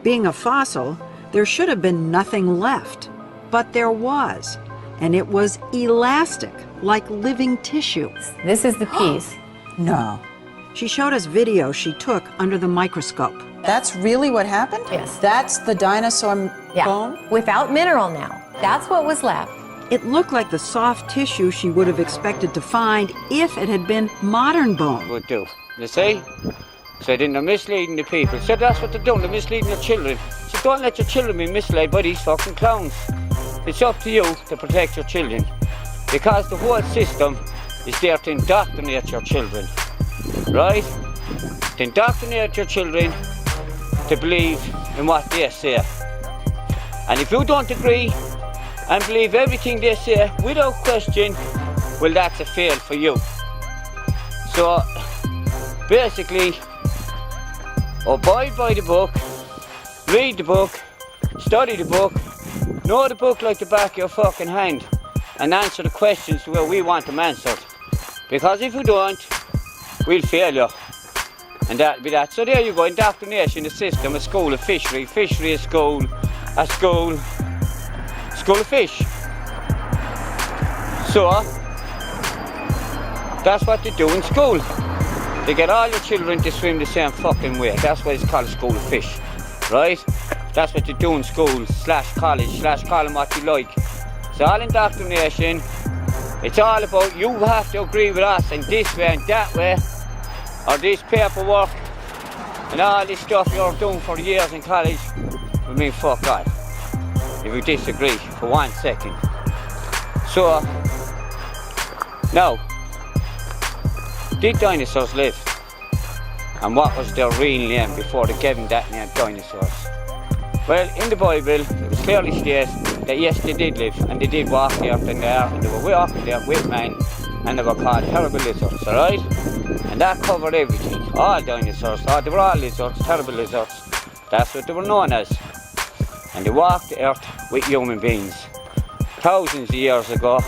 Being a fossil, there should have been nothing left. But there was. And it was elastic, like living tissue. This is the piece. No. She showed us video she took under the microscope. That's really what happened? Yes. That's the dinosaur bone? Without mineral now. That's what was left. It looked like the soft tissue she would have expected to find if it had been modern bone. Would do. You see? So they're misleading the people. So that's what they're doing. They're misleading your children. So don't let your children be misled by these fucking clowns. It's up to you to protect your children. Because the whole system is there to indoctrinate your children. Right? To indoctrinate your children to believe in what they say. And if you don't agree and believe everything they say without question, well, that's a fail for you. So basically, abide by the book, read the book, study the book, know the book like the back of your fucking hand, and answer the questions where we want them answered. Because if you don't, we'll fail you. And that'll be that. So there you go, indoctrination, a system, a school of fishery, fishery, a school of fish. So, that's what they do in school. They get all your children to swim the same fucking way. That's why it's called a school of fish, right? That's what they do in school, / college, / call them what you like. It's all indoctrination. It's all about you have to agree with us in this way and that way, or this paperwork and all this stuff you're doing for years in college. I mean, fuck off if you disagree for 1 second. So, now, did dinosaurs live? And what was their real name before they gave them that name, dinosaurs? Well, in the Bible, it was clearly stated that yes, they did live, and they did walk the earth and they were walking there with man, and they were called terrible lizards, alright? And that covered everything. All dinosaurs, they were all lizards, terrible lizards. That's what they were known as. And they walked the earth with human beings. Thousands of years ago,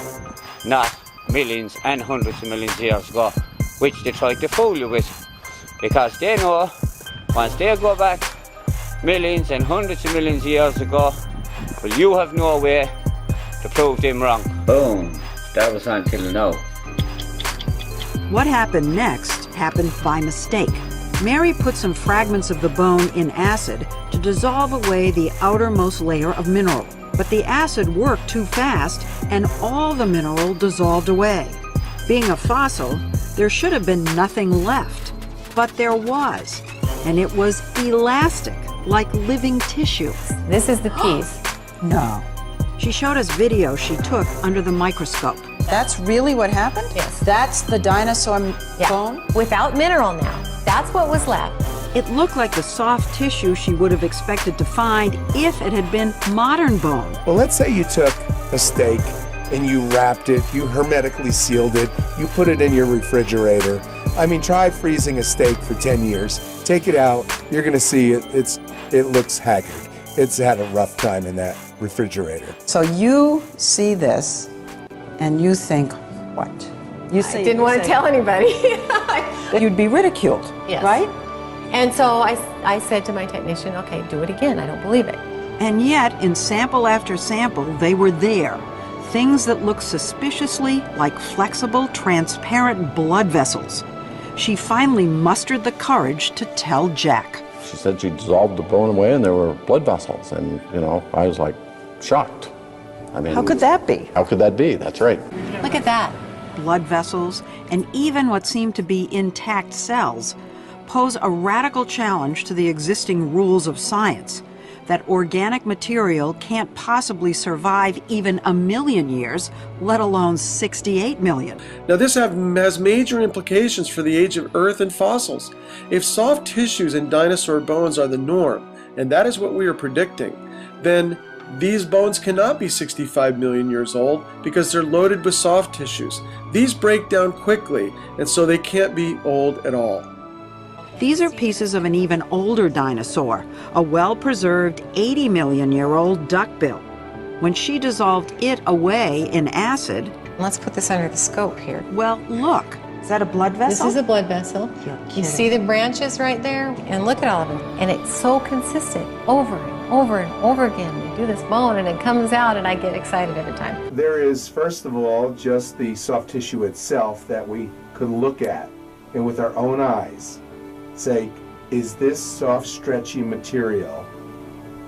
not millions and hundreds of millions of years ago, which they tried to fool you with. Because they know, once they go back millions and hundreds of millions of years ago, well, you have no way to prove them wrong. Boom. That was until now. What happened next happened by mistake. Mary put some fragments of the bone in acid to dissolve away the outermost layer of mineral. But the acid worked too fast and all the mineral dissolved away. Being a fossil, there should have been nothing left. But there was. And it was elastic, like living tissue. This is the piece. No. She showed us video she took under the microscope. That's really what happened? Yes. That's the dinosaur bone? Without mineral now. That's what was left. It looked like the soft tissue she would have expected to find if it had been modern bone. Well, let's say you took a steak and you wrapped it, you hermetically sealed it, you put it in your refrigerator. I mean, try freezing a steak for 10 years. Take it out, you're gonna see it looks haggard. It's had a rough time in that refrigerator. So you see this and you think, what? You I didn't want to tell anybody. You'd be ridiculed, Yes. right? And so I said to my technician, okay, do it again. I don't believe it. And yet, in sample after sample, they were there. Things that looked suspiciously like flexible, transparent blood vessels. She finally mustered the courage to tell Jack. She said she dissolved the bone away and there were blood vessels. And, you know, I was like shocked. I mean, How could that be? How could that be? That's right. Look at that. Blood vessels, and even what seemed to be intact cells, pose a radical challenge to the existing rules of science, that organic material can't possibly survive even 1,000,000 years, let alone 68 million. Now this has major implications for the age of Earth and fossils. If soft tissues in dinosaur bones are the norm, and that is what we are predicting, then these bones cannot be 65 million years old because they're loaded with soft tissues. These break down quickly, and so they can't be old at all. These are pieces of an even older dinosaur, a well-preserved 80-million-year-old duckbill. When she dissolved it away in acid, Let's put this under the scope here. well, look, Is that a blood This vessel? is a blood vessel. You're You kidding. see the branches right there? And look at all of them. And it's so consistent over and over and over again. We do this bone and it comes out and I get excited every time. There is, first of all, just the soft tissue itself that we can look at and with our own eyes say, is this soft, stretchy material,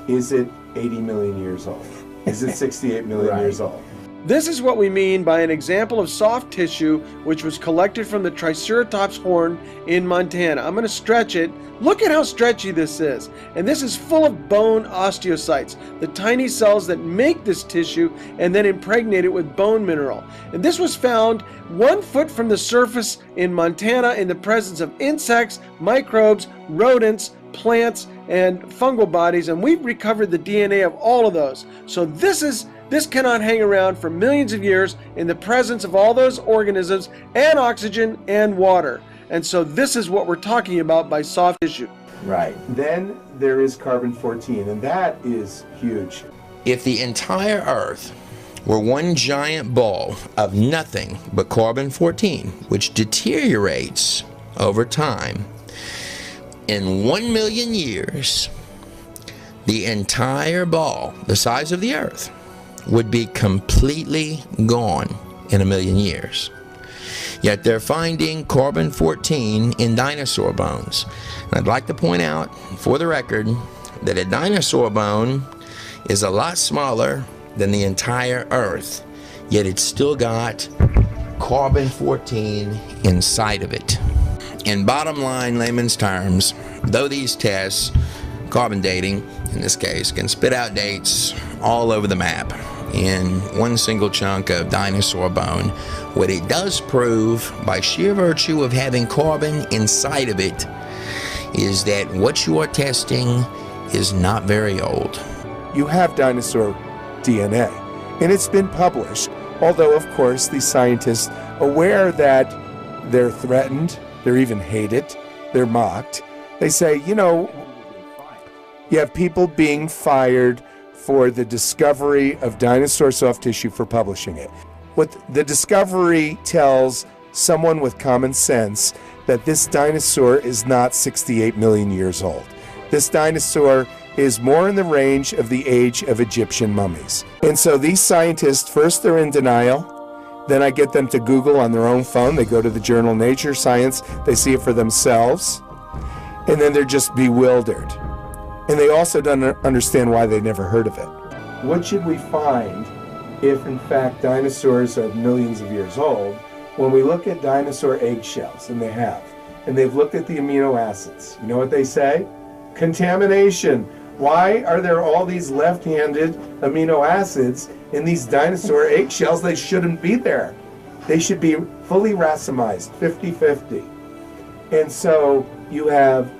is it 80 million years old? Is it 68 million years old? This is what we mean by an example of soft tissue which was collected from the Triceratops horn in Montana. I'm going to stretch it. Look at how stretchy this is. And this is full of bone osteocytes, the tiny cells that make this tissue and then impregnate it with bone mineral. And this was found 1 foot from the surface in Montana in the presence of insects, microbes, rodents, plants, and fungal bodies. And we've recovered the DNA of all of those. So this cannot hang around for millions of years in the presence of all those organisms and oxygen and water. And so this is what we're talking about by soft tissue. Right. Then there is carbon-14, and that is huge. If the entire Earth were one giant ball of nothing but carbon-14, which deteriorates over time, in 1 million years, the entire ball, the size of the Earth, would be completely gone in 1 million years. Yet they're finding carbon-14 in dinosaur bones. And I'd like to point out, for the record, that a dinosaur bone is a lot smaller than the entire Earth, yet it's still got carbon-14 inside of it. In bottom line layman's terms, though these tests, carbon dating in this case, can spit out dates all over the map in one single chunk of dinosaur bone, what it does prove by sheer virtue of having carbon inside of it is that what you are testing is not very old. You have dinosaur DNA, and it's been published, although of course these scientists, aware that they're threatened, they're even hated, they're mocked, they say, you know, you have people being fired for the discovery of dinosaur soft tissue for publishing it. What the discovery tells someone with common sense that this dinosaur is not 68 million years old. This dinosaur is more in the range of the age of Egyptian mummies. And so these scientists, first they're in denial, then I get them to Google on their own phone, they go to the journal Nature Science, they see it for themselves, and then they're just bewildered. And they also don't understand why they never heard of it. What should we find if, in fact, dinosaurs are millions of years old? When we look at dinosaur eggshells, and they have, and they've looked at the amino acids, you know what they say? Contamination. Why are there all these left-handed amino acids in these dinosaur eggshells? They shouldn't be there. They should be fully racemized, 50-50. And so you have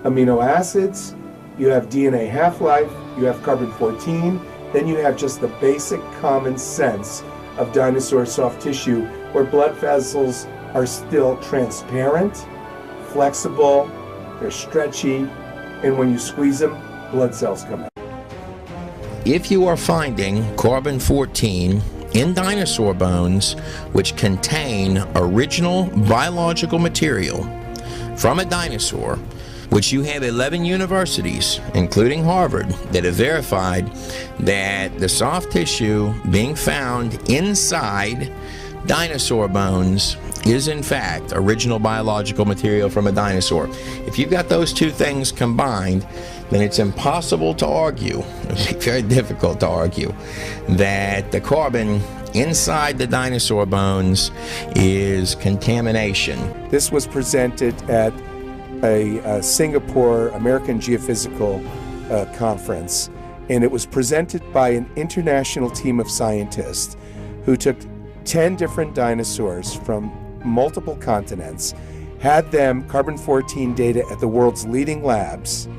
amino acids, you have DNA half-life, you have carbon-14, then you have just the basic common sense of dinosaur soft tissue where blood vessels are still transparent, flexible, they're stretchy, and when you squeeze them, blood cells come out. If you are finding carbon-14 in dinosaur bones which contain original biological material from a dinosaur, which you have 11 universities, including Harvard, that have verified that the soft tissue being found inside dinosaur bones is in fact original biological material from a dinosaur. If you've got those two things combined, then it's impossible to argue, it'd be very difficult to argue, that the carbon inside the dinosaur bones is contamination. This was presented at a Singapore American Geophysical conference, and it was presented by an international team of scientists who took 10 different dinosaurs from multiple continents, had them carbon-14 data at the world's leading labs,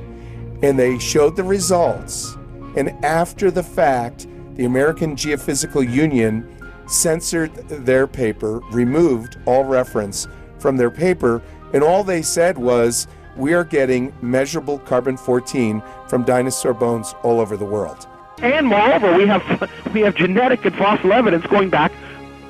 and they showed the results. And after the fact, the American Geophysical Union censored their paper, removed all reference from their paper, and all they said was, we are getting measurable carbon-14 from dinosaur bones all over the world. And moreover, we have genetic and fossil evidence going back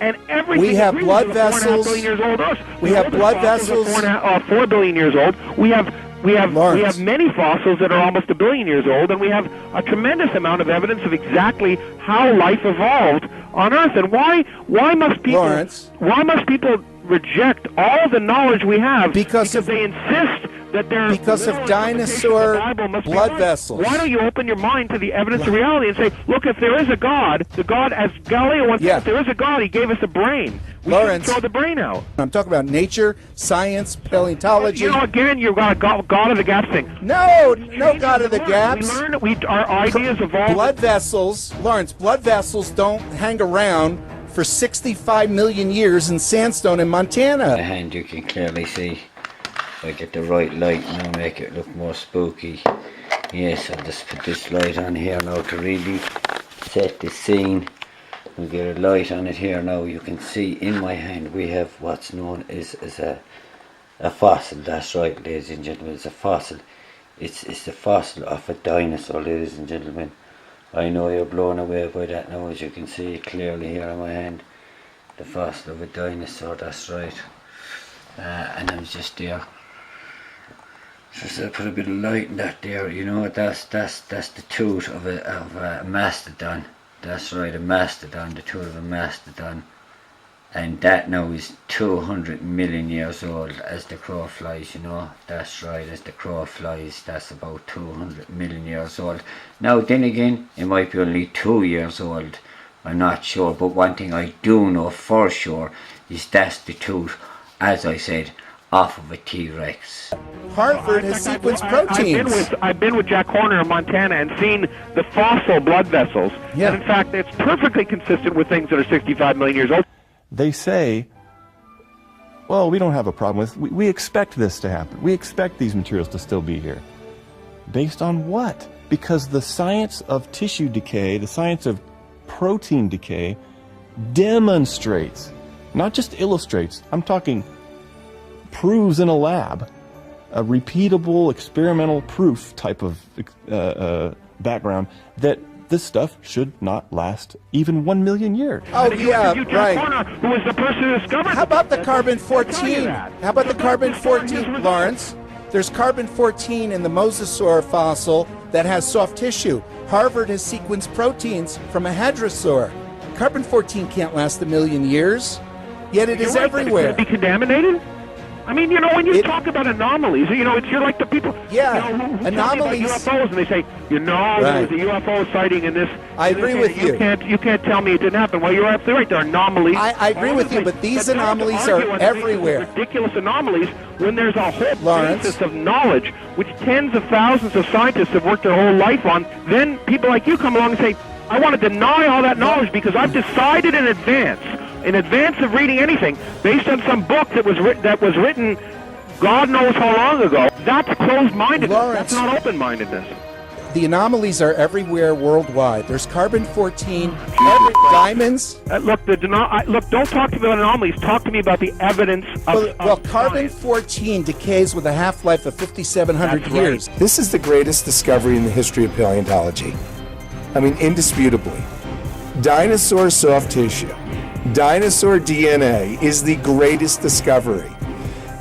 And everything We have agrees blood with 4.5 vessels. billion years old. Us. We The have oldest blood fossils vessels. are 4 billion years old. We have Lawrence. many fossils that are almost 1 billion years old, and we have a tremendous amount of evidence of exactly how life evolved on Earth. And why must people Lawrence. why must people reject all the knowledge we have Because they insist that their because of literal dinosaur interpretation of the Bible must be blood right? vessels. Why don't you open your mind to the evidence of reality and say, look, if there is a God, the God, as Galileo once said, if there is a God, he gave us a brain. We Lawrence. shouldn't throw the brain out. I'm talking about nature, science, paleontology. You know, again, you've got a God of the gaps thing. No God of the We gaps. learn that our ideas evolve. Blood vessels, Lawrence, blood vessels don't hang around for 65 million years in sandstone in The Montana. hand you can clearly see. If I get the right light now, make it look more spooky. Yes, I'll just put this light on here now to really set the scene. We'll get a light on it here now. You can see in my hand we have what's known as a fossil. That's right, ladies and gentlemen, it's a fossil. It's the fossil of a dinosaur, ladies and gentlemen. I know you're blown away by that now, as you can see clearly here on my hand. The fossil of a dinosaur, that's right. And I was just there. Just I put a bit of light in that there, you know, that's the tooth of a mastodon. That's right, a mastodon, the tooth of a mastodon. And that now is 200 million years old as the crow flies, you know. That's right, as the crow flies, that's about 200 million years old. Now then again, it might be only 2 years old. I'm not sure, but one thing I do know for sure is that's the tooth, as I said, off of a T-Rex. Harvard has sequenced proteins. I've been with Jack Horner in Montana and seen the fossil blood vessels. Yeah. And in fact, it's perfectly consistent with things that are 65 million years old. They say, well, we don't have a problem with, we expect this to happen. We expect these materials to still be here. Based on what? Because the science of tissue decay, the science of protein decay, demonstrates, not just illustrates, I'm talking proves in a lab, a repeatable experimental proof type of background that this stuff should not last even 1 million years. Oh, yeah, right. Horner, who was the person who discovered How about the carbon-14? How about the carbon-14, Lawrence? There's carbon-14 in the mosasaur fossil that has soft tissue. Harvard has sequenced proteins from a hadrosaur. Carbon-14 can't last 1 million years, yet it is everywhere. Could it be contaminated? I mean, you know, when you talk about anomalies, you know, you're like the people, Yeah, you know, who anomalies. tell me about UFOs, and they say, you know, Right. there was a UFO sighting in this. I agree with you. You can't tell me it didn't happen. Well, you're absolutely right. There are anomalies. I agree with you, but these anomalies are everywhere. Ridiculous anomalies when there's a whole Lawrence. basis of knowledge, which tens of thousands of scientists have worked their whole life on. Then people like you come along and say, I want to deny all that knowledge because I've decided in advance of reading anything, based on some book that was written God knows how long ago. That's closed-mindedness. Lawrence. That's not open-mindedness. The anomalies are everywhere worldwide. There's carbon-14, diamonds. Look, don't talk to me about anomalies. Talk to me about the evidence of Well, science. carbon-14 decays with a half-life of 5,700 That's right. years. This is the greatest discovery in the history of paleontology. I mean, indisputably. Dinosaur soft tissue, dinosaur DNA is the greatest discovery.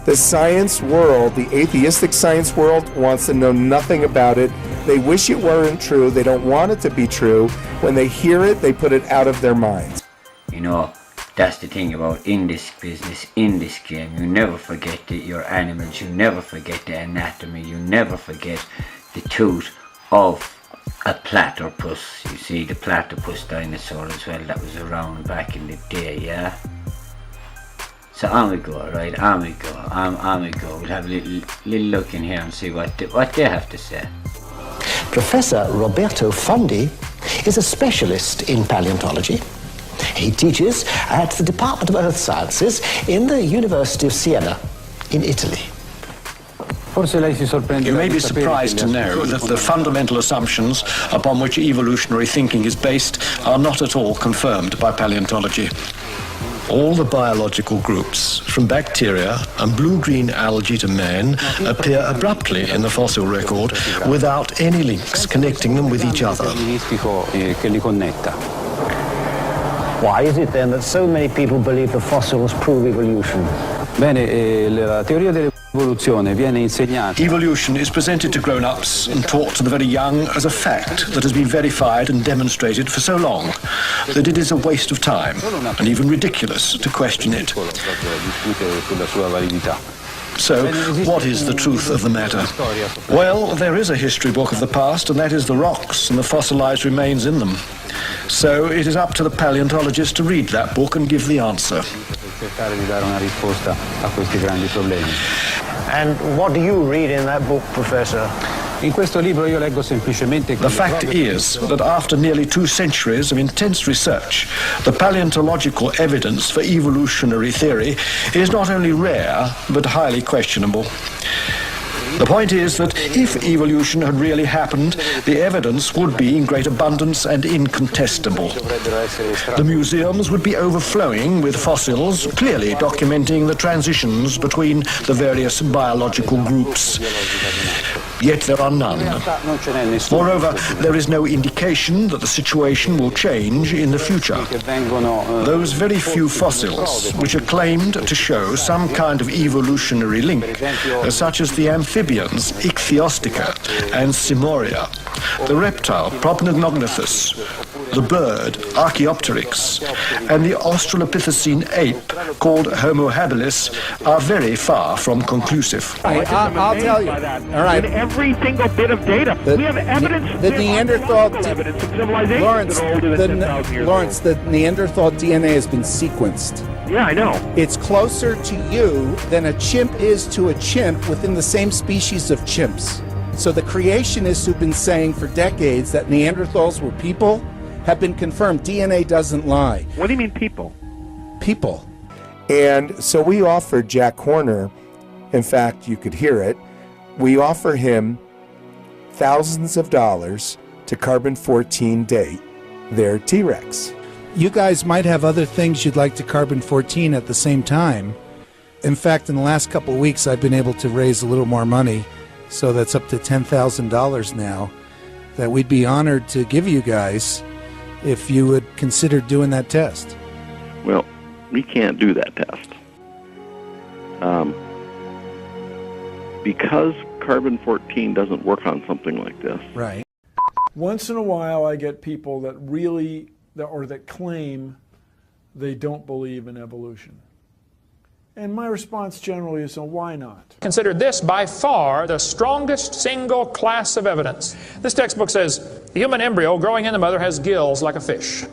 The science world, the atheistic science world, wants to know nothing about it. They wish it weren't true. They don't want it to be true. When they hear it, they put it out of their minds. You know, that's the thing about in this business, in this game. You never forget your animals. You never forget the anatomy. You never forget the tooth of a platypus. You see, the platypus dinosaur as well that was around back in the day, yeah? So on we go, right? On we go. We'll have a little look in here and see what they have to say. Professor Roberto Fondi is a specialist in paleontology. He teaches at the Department of Earth Sciences in the University of Siena in Italy. You may be surprised to know that the fundamental assumptions upon which evolutionary thinking is based are not at all confirmed by paleontology. All the biological groups, from bacteria and blue-green algae to man, appear abruptly in the fossil record without any links connecting them with each other. Why is it then that so many people believe the fossils prove evolution? Bene, la teoria dell'evoluzione viene insegnata. Evolution is presented to grown-ups and taught to the very young as a fact that has been verified and demonstrated for so long that it is a waste of time and even ridiculous to question it. So, what is the truth of the matter? Well, there is a history book of the past, and that is the rocks and the fossilized remains in them. So, it is up to the paleontologist to read that book and give the answer. And what do you read in that book, Professor? In questo libro io leggo semplicemente. The fact is that after nearly 2 centuries of intense research, the paleontological evidence for evolutionary theory is not only rare, but highly questionable. The point is that if evolution had really happened, the evidence would be in great abundance and incontestable. The museums would be overflowing with fossils, clearly documenting the transitions between the various biological groups. Yet there are none. Moreover, there is no indication that the situation will change in the future. Those very few fossils which are claimed to show some kind of evolutionary link, such as the amphibians Ichthyostica and Simoria, the reptile Propenognathus, the bird Archaeopteryx, and the Australopithecine ape called Homo habilis are very far from conclusive. I'll tell you. All right. In every single bit of data, we have evidence. The Neanderthal evidence of civilization Lawrence, that are older than 10,000 years Lawrence, the Neanderthal DNA has been sequenced. Yeah, I know. It's closer to you than a chimp is to a chimp within the same species of chimps. So the creationists who've been saying for decades that Neanderthals were people have been confirmed. DNA doesn't lie. What do you mean people? People. And so we offered Jack Horner, in fact, you could hear it, we offer him thousands of dollars to carbon-14 date their T-Rex. You guys might have other things you'd like to carbon-14 at the same time. In fact, in the last couple of weeks, I've been able to raise a little more money, so that's up to $10,000 now, that we'd be honored to give you guys if you would consider doing that test. Well, we can't do that test. Because carbon-14 doesn't work on something like this. Right. Once in a while I get people that really, that claim they don't believe in evolution. And my response generally is, so why not? Considered this by far the strongest single class of evidence. This textbook says the human embryo growing in the mother has gills like a fish.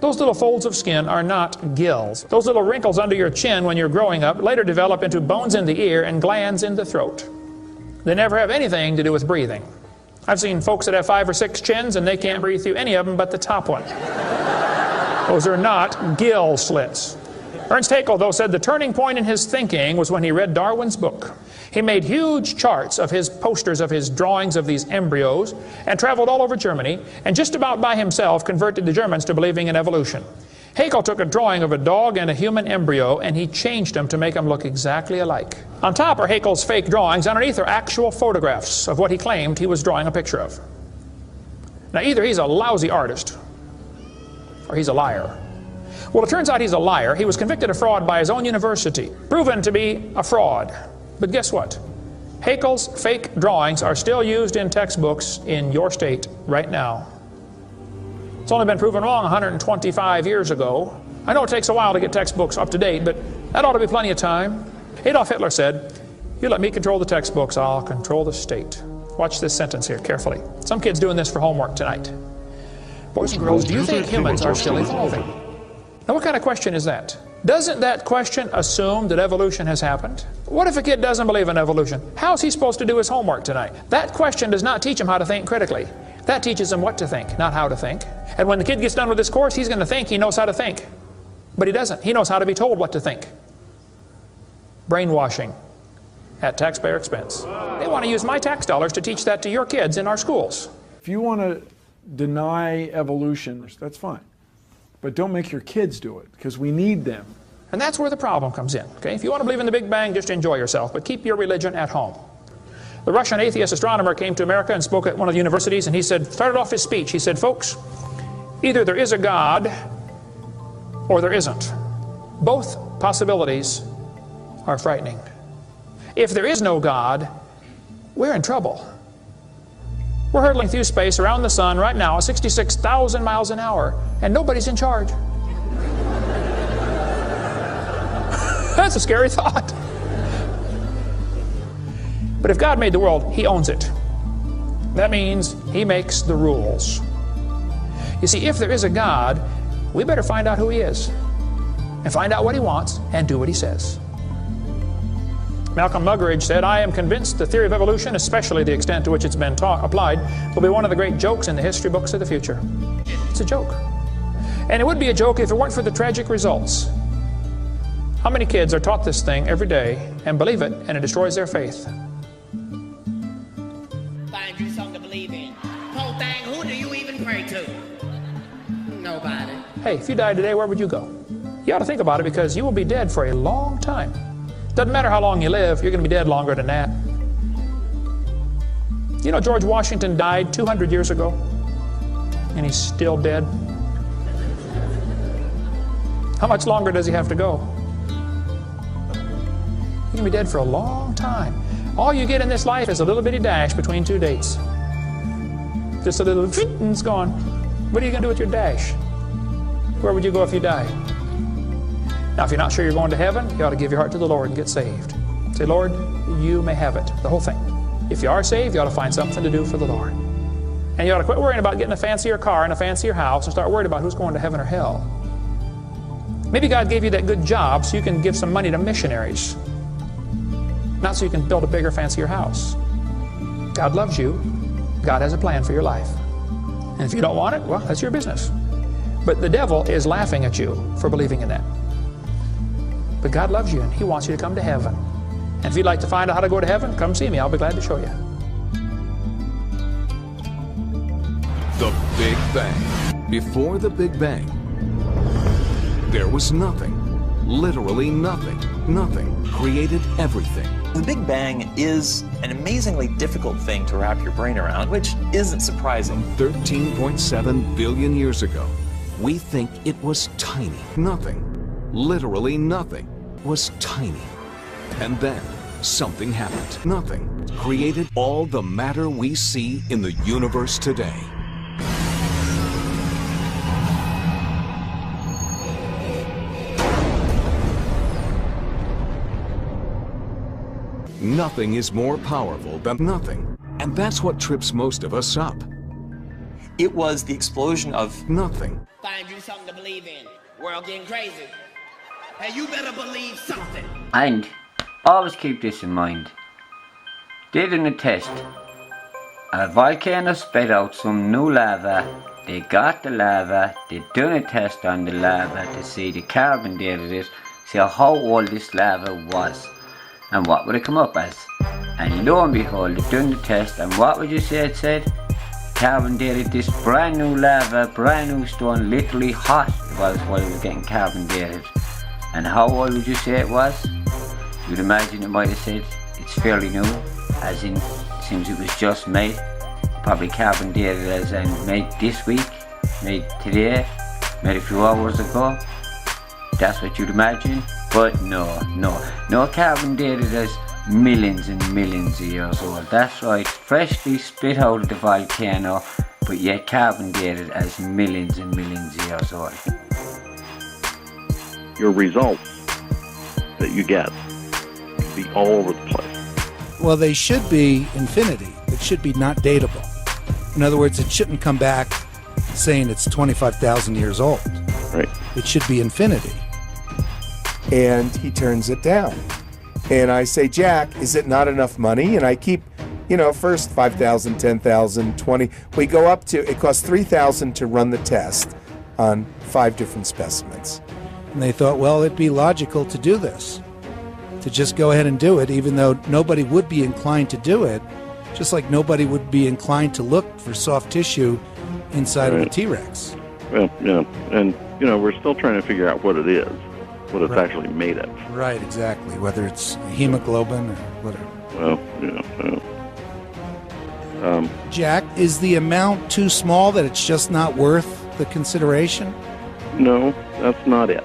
Those little folds of skin are not gills. Those little wrinkles under your chin when you're growing up later develop into bones in the ear and glands in the throat. They never have anything to do with breathing. I've seen folks that have 5 or 6 chins and they can't breathe through any of them but the top one. Those are not gill slits. Ernst Haeckel, though, said the turning point in his thinking was when he read Darwin's book. He made huge charts of his posters of his drawings of these embryos and traveled all over Germany and just about by himself converted the Germans to believing in evolution. Haeckel took a drawing of a dog and a human embryo and he changed them to make them look exactly alike. On top are Haeckel's fake drawings, underneath are actual photographs of what he claimed he was drawing a picture of. Now either he's a lousy artist or he's a liar. Well, it turns out he's a liar. He was convicted of fraud by his own university, proven to be a fraud. But guess what? Haeckel's fake drawings are still used in textbooks in your state right now. It's only been proven wrong 125 years ago. I know it takes a while to get textbooks up to date, but that ought to be plenty of time. Adolf Hitler said, "You let me control the textbooks, I'll control the state." Watch this sentence here carefully. Some kid's doing this for homework tonight. Boys and girls, do you think humans are still evolving? Now, what kind of question is that? Doesn't that question assume that evolution has happened? What if a kid doesn't believe in evolution? How's he supposed to do his homework tonight? That question does not teach him how to think critically. That teaches him what to think, not how to think. And when the kid gets done with this course, he's going to think he knows how to think. But he doesn't. He knows how to be told what to think. Brainwashing at taxpayer expense. They want to use my tax dollars to teach that to your kids in our schools. If you want to deny evolution, that's fine. But don't make your kids do it, because we need them. And that's where the problem comes in. Okay? If you want to believe in the Big Bang, just enjoy yourself, but keep your religion at home. The Russian atheist astronomer came to America and spoke at one of the universities, and he said, started off his speech, he said, folks, either there is a God, or there isn't. Both possibilities are frightening. If there is no God, we're in trouble. We're hurtling through space around the sun right now at 66,000 miles an hour, and nobody's in charge. That's a scary thought. But if God made the world, He owns it. That means He makes the rules. You see, if there is a God, we better find out who He is, and find out what He wants, and do what He says. Malcolm Muggeridge said, "I am convinced the theory of evolution, especially the extent to which it's been applied, will be one of the great jokes in the history books of the future." It's a joke. And it would be a joke if it weren't for the tragic results. How many kids are taught this thing every day and believe it, and it destroys their faith? Find you something to believe in. Whole thing, who do you even pray to? Nobody. Hey, if you died today, where would you go? You ought to think about it, because you will be dead for a long time. Doesn't matter how long you live, you're going to be dead longer than that. You know, George Washington died 200 years ago, and he's still dead. How much longer does he have to go? You're going to be dead for a long time. All you get in this life is a little bitty dash between two dates. Just a little, and it's gone. What are you going to do with your dash? Where would you go if you died? Now, if you're not sure you're going to heaven, you ought to give your heart to the Lord and get saved. Say, "Lord, you may have it," the whole thing. If you are saved, you ought to find something to do for the Lord. And you ought to quit worrying about getting a fancier car and a fancier house and start worrying about who's going to heaven or hell. Maybe God gave you that good job so you can give some money to missionaries, not so you can build a bigger, fancier house. God loves you. God has a plan for your life. And if you don't want it, well, that's your business. But the devil is laughing at you for believing in that. But God loves you, and He wants you to come to heaven. And if you'd like to find out how to go to heaven, come see me. I'll be glad to show you. The Big Bang. Before the Big Bang, there was nothing. Literally nothing. Nothing created everything. The Big Bang is an amazingly difficult thing to wrap your brain around, which isn't surprising. 13.7 billion years ago, we think it was tiny. Nothing. Literally nothing was tiny. And then something happened. Nothing created all the matter we see in the universe today. Nothing is more powerful than nothing. And that's what trips most of us up. It was the explosion of nothing. Find you something to believe in. World getting crazy. Hey, you better believe something. And always keep this in mind. They did a test. A volcano spat out some new lava. They got the lava. They done a test on the lava to see the carbon dated it, see how old this lava was, and what would it come up as. And lo and behold, they done the test, and what would you say it said? Carbon dated this brand new lava, brand new stone, literally hot was while it was getting carbon dated. And how old would you say it was? You'd imagine it might have said it's fairly new, as in seems it was just made. Probably carbon dated as in made this week, made today, made a few hours ago. That's what you'd imagine. But no carbon dated as millions and millions of years old. That's right, freshly spit out of the volcano, but yet carbon dated as millions and millions of years old. Your results that you get can be all over the place. Well, they should be infinity. It should be not datable. In other words, it shouldn't come back saying it's 25,000 years old. Right. It should be infinity. And he turns it down. And I say, "Jack, is it not enough money?" And I keep, first 5,000, 10,000, 20. We go up to, it costs 3,000 to run the test on 5 different specimens. And they thought, well, it'd be logical to do this, to just go ahead and do it, even though nobody would be inclined to do it, just like nobody would be inclined to look for soft tissue inside of a T-Rex. Well, and we're still trying to figure out what it is, what it's actually made of. Right, exactly, whether it's hemoglobin or whatever. Well, Jack, is the amount too small that it's just not worth the consideration? No, that's not it.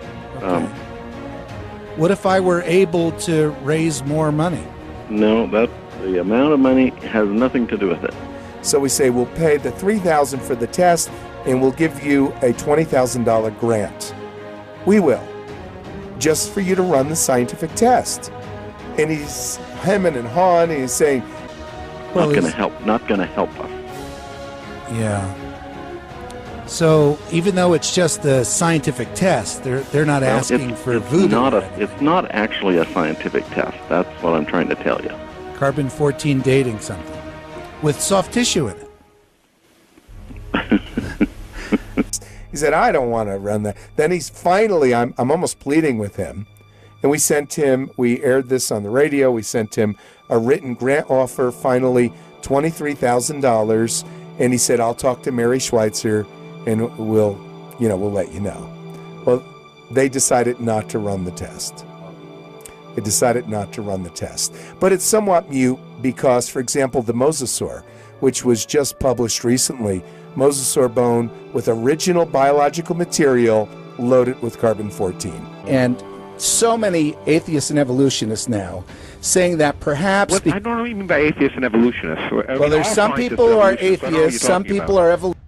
What if I were able to raise more money? No, the amount of money has nothing to do with it. So we say we'll pay the $3,000 for the test, and we'll give you a $20,000 grant. We will, just for you to run the scientific test. And he's hemming and hawing, and he's saying, "Not going to help. Not going to help us." Yeah. So even though it's just a scientific test, they're not asking for voodoo. It's not actually a scientific test. That's what I'm trying to tell you. Carbon-14 dating something with soft tissue in it. He said, "I don't want to run that." Then he's finally, I'm almost pleading with him. And we aired this on the radio. We sent him a written grant offer, finally $23,000. And he said, "I'll talk to Mary Schweitzer and we'll let you know." Well, they decided not to run the test. But it's somewhat mute because, for example, the mosasaur, which was just published recently, mosasaur bone with original biological material loaded with carbon-14. And so many atheists and evolutionists now saying that perhaps... I don't know what you mean by atheists and evolutionists. Well, there's some people who are atheists, some people are evolutionists,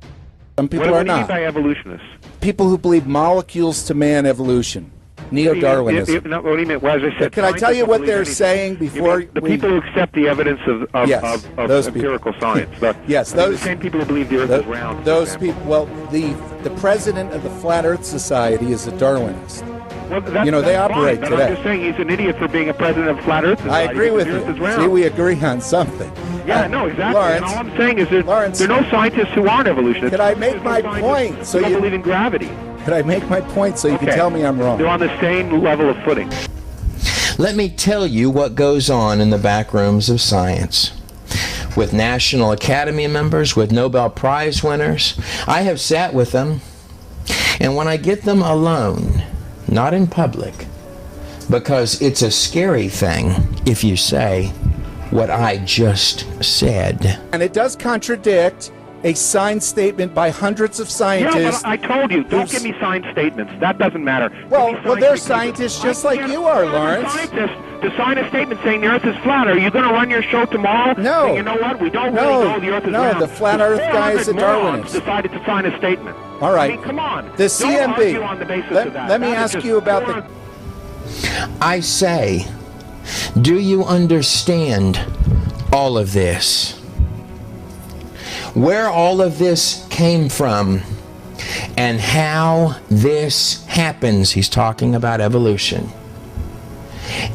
some people are not. What do you mean by evolutionists? People who believe molecules to man evolution. Neo-Darwinism. What do you mean? Well, as I said, can I tell you what they're saying before the people who accept the evidence of empirical science? Yes, the same people who believe the Earth is round. Those people. Well, the president of the Flat Earth Society is a Darwinist. Well, they operate fine, today. I'm just saying he's an idiot for being a president of Flat Earth Society. I agree with you. See, we agree on something. Yeah, no, exactly. Lawrence, and all I'm saying is there are no scientists who aren't evolutionists. Could I make my point? So you believe in gravity. Could I make my point so you can tell me I'm wrong? They're on the same level of footing. Let me tell you what goes on in the back rooms of science. With National Academy members, with Nobel Prize winners, I have sat with them, and when I get them alone, not in public, because it's a scary thing if you say what I just said. And it does contradict a signed statement by hundreds of scientists. Yeah, but I told you, don't give me signed statements. That doesn't matter. Well, they're scientists just like you are, Lawrence. Scientists to sign a statement saying the Earth is flat. Are you going to run your show tomorrow? No. Saying, you know what? We don't really know the Earth is round. No, the flat Earth guy is a Darwinist. Decided to sign a statement. All right. I mean, come on. The CMB. Don't argue on the basis of that. Let me ask you about the... I say, do you understand all of this? Where all of this came from and how this happens? He's talking about evolution.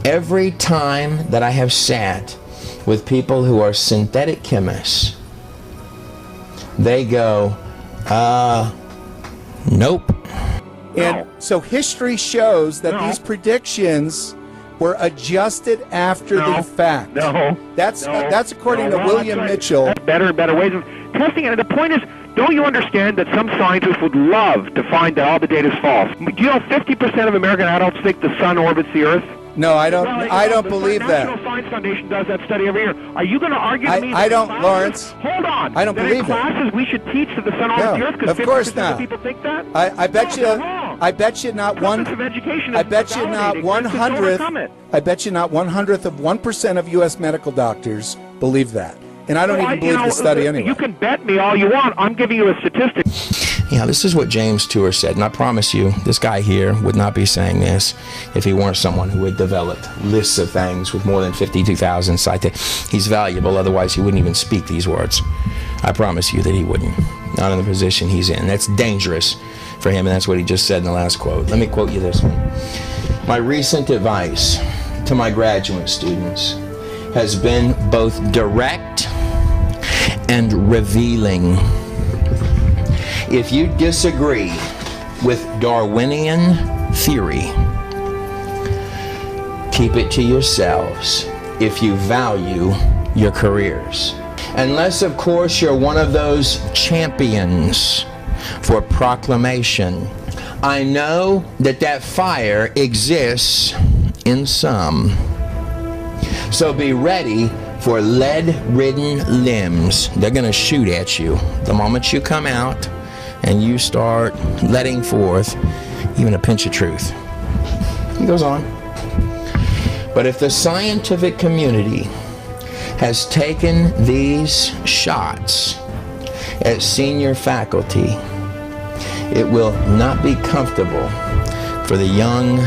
Every time that I have sat with people who are synthetic chemists, they go, nope. And so history shows that these predictions were adjusted after the fact. That's according to William Mitchell. Better ways of testing it. And the point is, don't you understand that some scientists would love to find that all the data is false? Do you know 50% of American adults think the sun orbits the Earth? No, I don't. I don't believe that. The National Science Foundation does that study every year. Are you going to argue to me? I don't, Lawrence. Hold on. I don't believe that. In classes, we should teach that the sun orbits the Earth because 50% of people think that. I bet you. I bet you not one. I bet you not 1/100th. I bet you not 1/100th of 1% of U.S. medical doctors believe that. And I don't even believe the study anyway. You can bet me all you want. I'm giving you a statistic. Yeah, this is what James Tour said, and I promise you, this guy here would not be saying this if he weren't someone who had developed lists of things with more than 52,000 citations. He's valuable, otherwise he wouldn't even speak these words. I promise you that he wouldn't. Not in the position he's in. That's dangerous for him, and that's what he just said in the last quote. Let me quote you this one. My recent advice to my graduate students has been both direct and revealing. If you disagree with Darwinian theory, keep it to yourselves if you value your careers. Unless, of course, you're one of those champions for proclamation. I know that fire exists in some. So be ready for lead-ridden limbs. They're going to shoot at you the moment you come out and you start letting forth even a pinch of truth. He goes on. But if the scientific community has taken these shots at senior faculty, it will not be comfortable for the young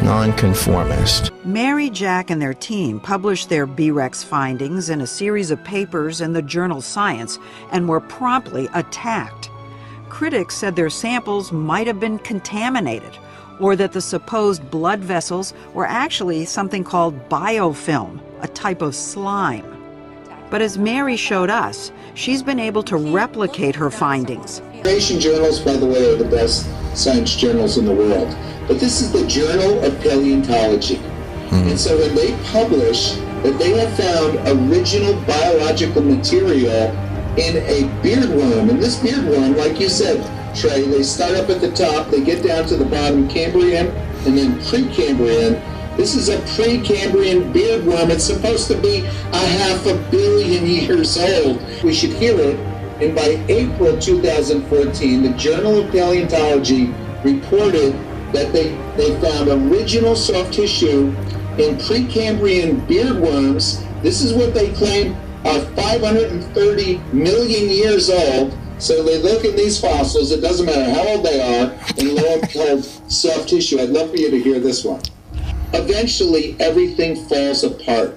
nonconformist. Mary, Jack, and their team published their B-Rex findings in a series of papers in the journal Science and were promptly attacked. Critics said their samples might have been contaminated, or that the supposed blood vessels were actually something called biofilm, a type of slime. But as Mary showed us, she's been able to replicate her findings. Creation journals, by the way, are the best science journals in the world. But this is the Journal of Paleontology. And so when they publish that they have found original biological material in a beardworm, and this beardworm, like you said, Trey, they start up at the top, they get down to the bottom, Cambrian, and then Precambrian. This is a Precambrian beardworm. It's supposed to be 500 million years old. We should hear it. And by April 2014, the Journal of Paleontology reported that they found original soft tissue in Precambrian beardworms. This is what they claim are 530 million years old. So they look at these fossils, it doesn't matter how old they are, and lo and behold, soft tissue. I'd love for you to hear this one. Eventually, everything falls apart.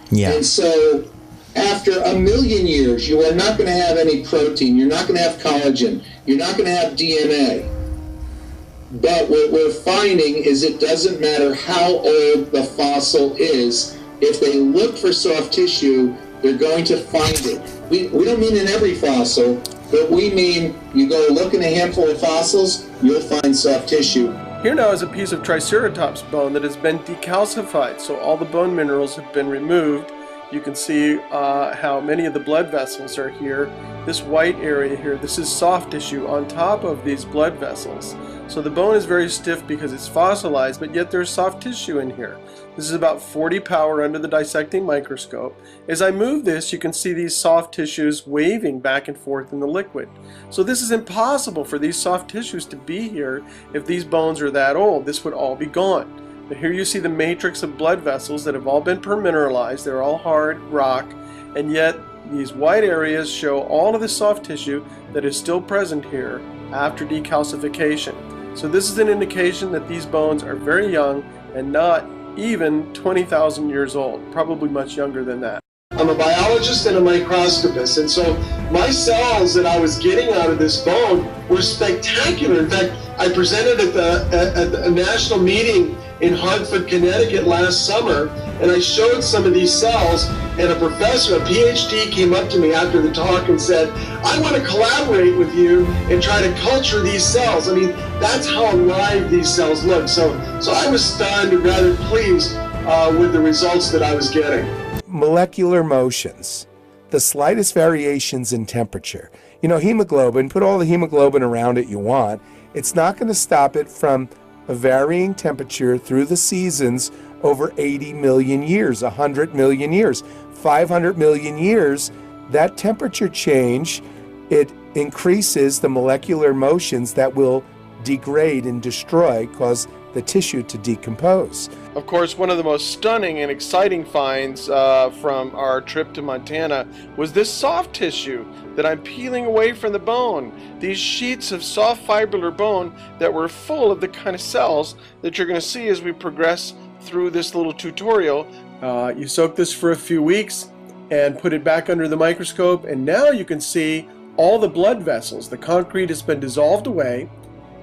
Yeah. And so after 1 million years, you are not going to have any protein, you're not going to have collagen, you're not going to have DNA. But what we're finding is it doesn't matter how old the fossil is, if they look for soft tissue, they're going to find it. We don't mean in every fossil, but we mean you go look in a handful of fossils, you'll find soft tissue. Here now is a piece of Triceratops bone that has been decalcified, so all the bone minerals have been removed. You can see how many of the blood vessels are here. This white area here, this is soft tissue on top of these blood vessels. So the bone is very stiff because it's fossilized, but yet there's soft tissue in here. This is about 40 power under the dissecting microscope. As I move this, you can see these soft tissues waving back and forth in the liquid. So this is impossible for these soft tissues to be here if these bones are that old. This would all be gone. But here you see the matrix of blood vessels that have all been permineralized. They're all hard rock, and yet these white areas show all of the soft tissue that is still present here after decalcification. So this is an indication that these bones are very young and not even 20,000 years old, probably much younger than that. I'm a biologist and a microscopist, and so my cells that I was getting out of this bone were spectacular. In fact, I presented at a national meeting in Hartford, Connecticut last summer, and I showed some of these cells, and a professor, a PhD, came up to me after the talk and said, I want to collaborate with you and try to culture these cells. I mean, that's how alive these cells look. So I was stunned and rather pleased with the results that I was getting. Molecular motions, the slightest variations in temperature. You know, hemoglobin, put all the hemoglobin around it you want, it's not going to stop it from a varying temperature through the seasons over 80 million years, 100 million years, 500 million years. That temperature change, it increases the molecular motions that will degrade and destroy, cause the tissue to decompose. Of course, one of the most stunning and exciting finds from our trip to Montana was this soft tissue that I'm peeling away from the bone. These sheets of soft fibular bone that were full of the kind of cells that you're going to see as we progress through this little tutorial. You soak this for a few weeks and put it back under the microscope, and now you can see all the blood vessels. The concrete has been dissolved away,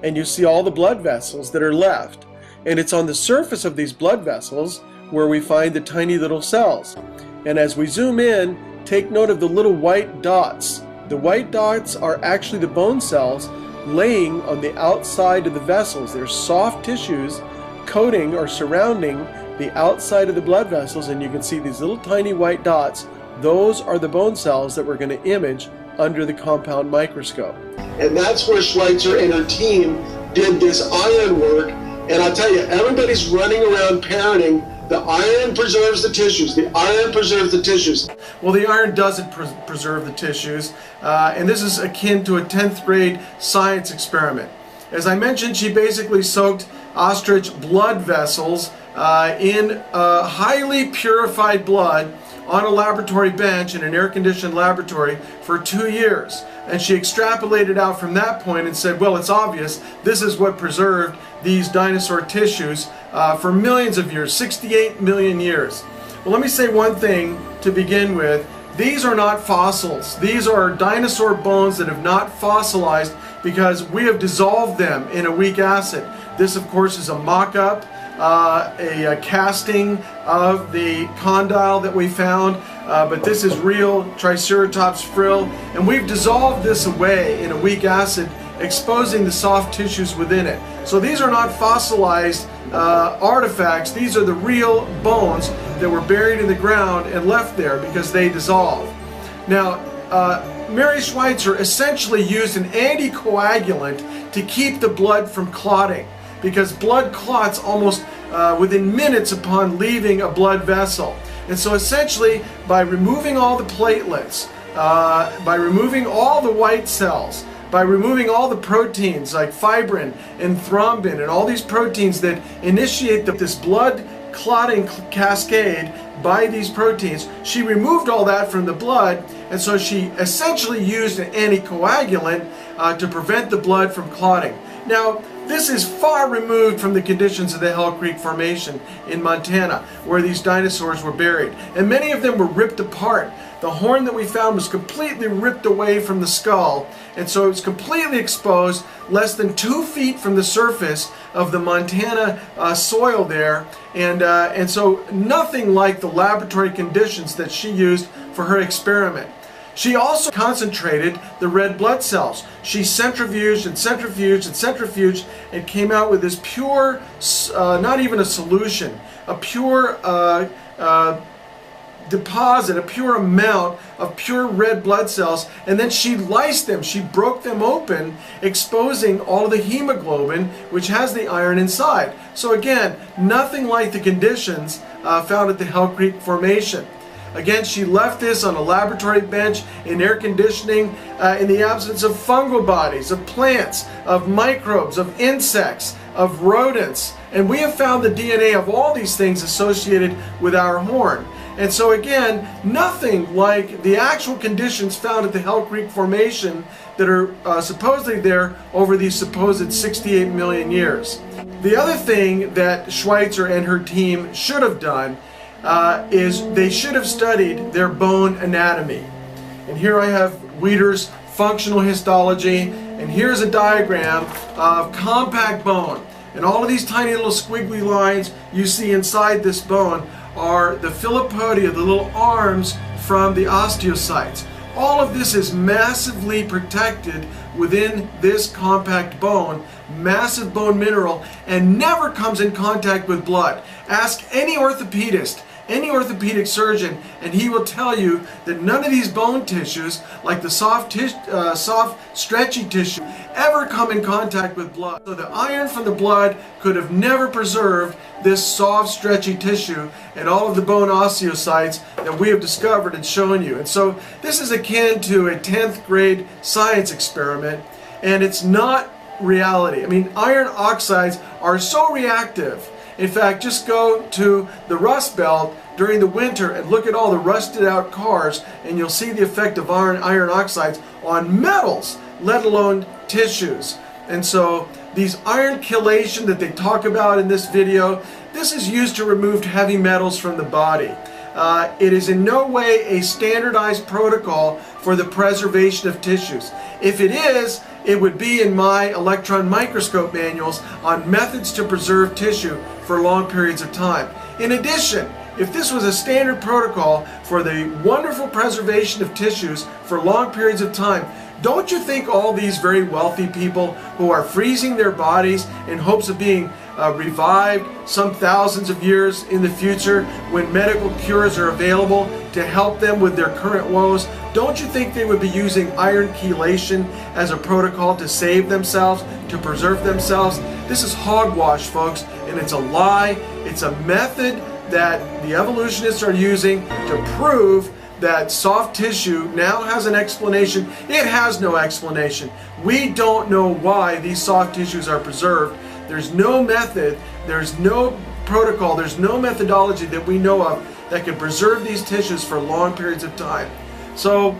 and you see all the blood vessels that are left. And it's on the surface of these blood vessels where we find the tiny little cells. And as we zoom in, take note of the little white dots. The white dots are actually the bone cells laying on the outside of the vessels. They're soft tissues coating or surrounding the outside of the blood vessels, and you can see these little tiny white dots. Those are the bone cells that we're going to image under the compound microscope. And that's where Schweitzer and her team did this iron work. And I'll tell you, everybody's running around parroting The iron preserves the tissues. The iron preserves the tissues. Well, the iron doesn't preserve the tissues, and this is akin to a 10th grade science experiment. As I mentioned, she basically soaked ostrich blood vessels in highly purified blood on a laboratory bench in an air-conditioned laboratory for 2 years. And she extrapolated out from that point and said, well, it's obvious this is what preserved these dinosaur tissues for millions of years, 68 million years. Well, let me say one thing to begin with. These are not fossils. These are dinosaur bones that have not fossilized because we have dissolved them in a weak acid. This, of course, is a mock-up, a casting of the condyle that we found, but this is real Triceratops frill, and we've dissolved this away in a weak acid, exposing the soft tissues within it. So these are not fossilized artifacts. These are the real bones that were buried in the ground and left there because they dissolve. Now, Mary Schweitzer essentially used an anticoagulant to keep the blood from clotting, because blood clots almost within minutes upon leaving a blood vessel. And so essentially, by removing all the platelets, by removing all the white cells, by removing all the proteins like fibrin and thrombin and all these proteins that initiate this blood clotting cascade by these proteins, she removed all that from the blood, and so she essentially used an anticoagulant to prevent the blood from clotting. Now, this is far removed from the conditions of the Hell Creek Formation in Montana, where these dinosaurs were buried. And many of them were ripped apart. The horn that we found was completely ripped away from the skull, and so it was completely exposed, less than 2 feet from the surface of the Montana soil there, and so nothing like the laboratory conditions that she used for her experiment. She also concentrated the red blood cells. She centrifuged and centrifuged and centrifuged and came out with this pure, not even a solution, a pure deposit, a pure amount of pure red blood cells, and then she lysed them. She broke them open, exposing all of the hemoglobin, which has the iron inside. So again, nothing like the conditions found at the Hell Creek Formation. Again, she left this on a laboratory bench in air conditioning in the absence of fungal bodies, of plants, of microbes, of insects, of rodents. And we have found the DNA of all these things associated with our horn. And so again, nothing like the actual conditions found at the Hell Creek Formation that are supposedly there over these supposed 68 million years. The other thing that Schweitzer and her team should have done is they should have studied their bone anatomy. And here I have Weider's functional histology, and here's a diagram of compact bone. And all of these tiny little squiggly lines you see inside this bone are the filopodia, the little arms from the osteocytes. All of this is massively protected within this compact bone, massive bone mineral, and never comes in contact with blood. Ask any orthopedist, any orthopedic surgeon, and he will tell you that none of these bone tissues, like the soft stretchy tissue, ever come in contact with blood. So the iron from the blood could have never preserved this soft stretchy tissue and all of the bone osteocytes that we have discovered and shown you. And so this is akin to a 10th grade science experiment, and it's not reality. I mean, iron oxides are so reactive. In fact, just go to the Rust Belt during the winter and look at all the rusted out cars, and you'll see the effect of iron oxides on metals, let alone tissues. And so these iron chelation that they talk about in this video, this is used to remove heavy metals from the body. It is in no way a standardized protocol for the preservation of tissues. If it is, it would be in my electron microscope manuals on methods to preserve tissue for long periods of time. In addition, if this was a standard protocol for the wonderful preservation of tissues for long periods of time, don't you think all these very wealthy people who are freezing their bodies in hopes of being revived some thousands of years in the future when medical cures are available to help them with their current woes, don't you think they would be using iron chelation as a protocol to save themselves, to preserve themselves? This is hogwash, folks, and it's a lie. It's a method that the evolutionists are using to prove that soft tissue now has an explanation. It has no explanation. We don't know why these soft tissues are preserved. There's no method, there's no protocol, there's no methodology that we know of that can preserve these tissues for long periods of time. So,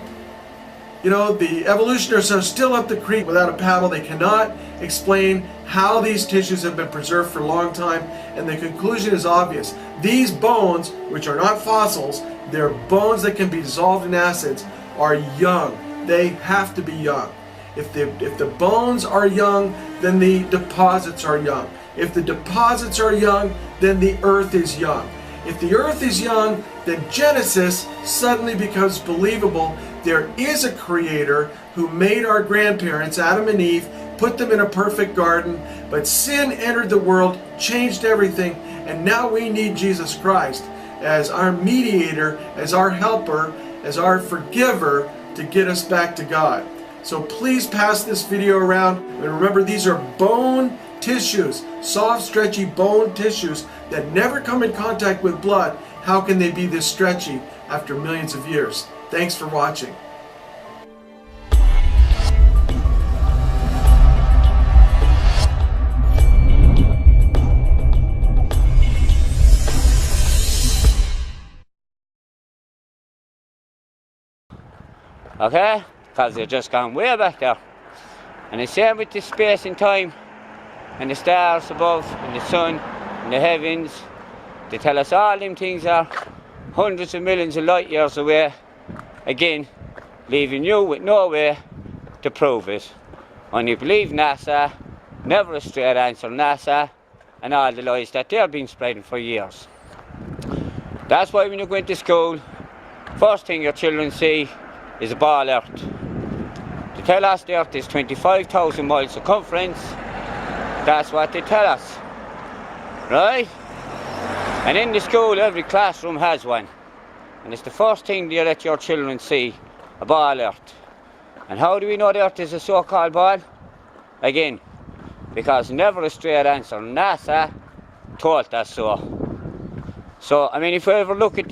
you know, the evolutionists are still up the creek without a paddle. They cannot explain how these tissues have been preserved for a long time, and the conclusion is obvious. These bones, which are not fossils, they're bones that can be dissolved in acids, are young. They have to be young. If the bones are young, then the deposits are young. If the deposits are young, then the earth is young. If the earth is young, then Genesis suddenly becomes believable. There is a creator who made our grandparents, Adam and Eve, put them in a perfect garden, but sin entered the world, changed everything, and now we need Jesus Christ as our mediator, as our helper, as our forgiver to get us back to God. So please pass this video around, and remember, these are bone tissues, soft, stretchy bone tissues that never come in contact with blood. How can they be this stretchy after millions of years? Thanks for watching. Okay? Because they're just gone way back there. And the same with the space and time and the stars above and the sun and the heavens. They tell us all them things are hundreds of millions of light years away. Again, leaving you with no way to prove it. When you believe NASA, never a straight answer NASA, and all the lies that they've been spreading for years. That's why when you go into school, first thing your children see is a ball earth. They tell us the earth is 25,000 miles circumference. That's what they tell us, right? And in the school, every classroom has one. And it's the first thing you let your children see, a ball earth. And how do we know the earth is a so-called ball? Again, because never a straight answer. NASA told us so. So, I mean, if you ever look at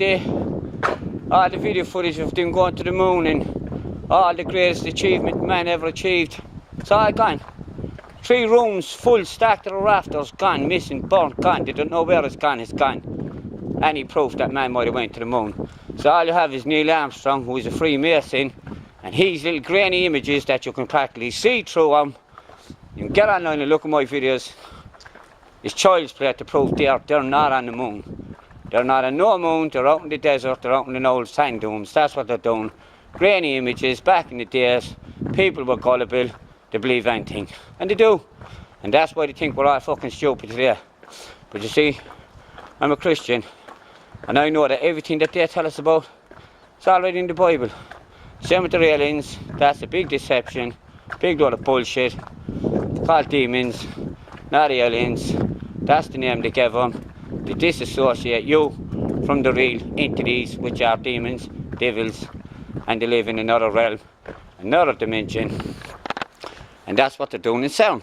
all the video footage of them going to the moon and all the greatest achievement man ever achieved, it's all gone. 3 rooms full, stacked to the rafters, gone, missing, burnt, gone. They don't know where it's gone, it's gone. Any proof that man might have went to the moon. So all you have is Neil Armstrong, who is a Freemason, and his little grainy images that you can practically see through them. You can get online and look at my videos. It's child's play to prove they're not on the moon. They're not on no moon, they're out in the desert, they're out in the old sand dunes. That's what they're doing. Grainy images. Back in the days, people were gullible, they believe anything. And they do. And that's why they think we're all fucking stupid today. But you see, I'm a Christian, and I know that everything that they tell us about, it's already in the Bible. Same with the aliens, that's a big deception, big load of bullshit. They're called demons, not aliens. That's the name they gave them, to disassociate you from the real entities, which are demons, devils, and they live in another realm, another dimension. And that's what they're doing in sound.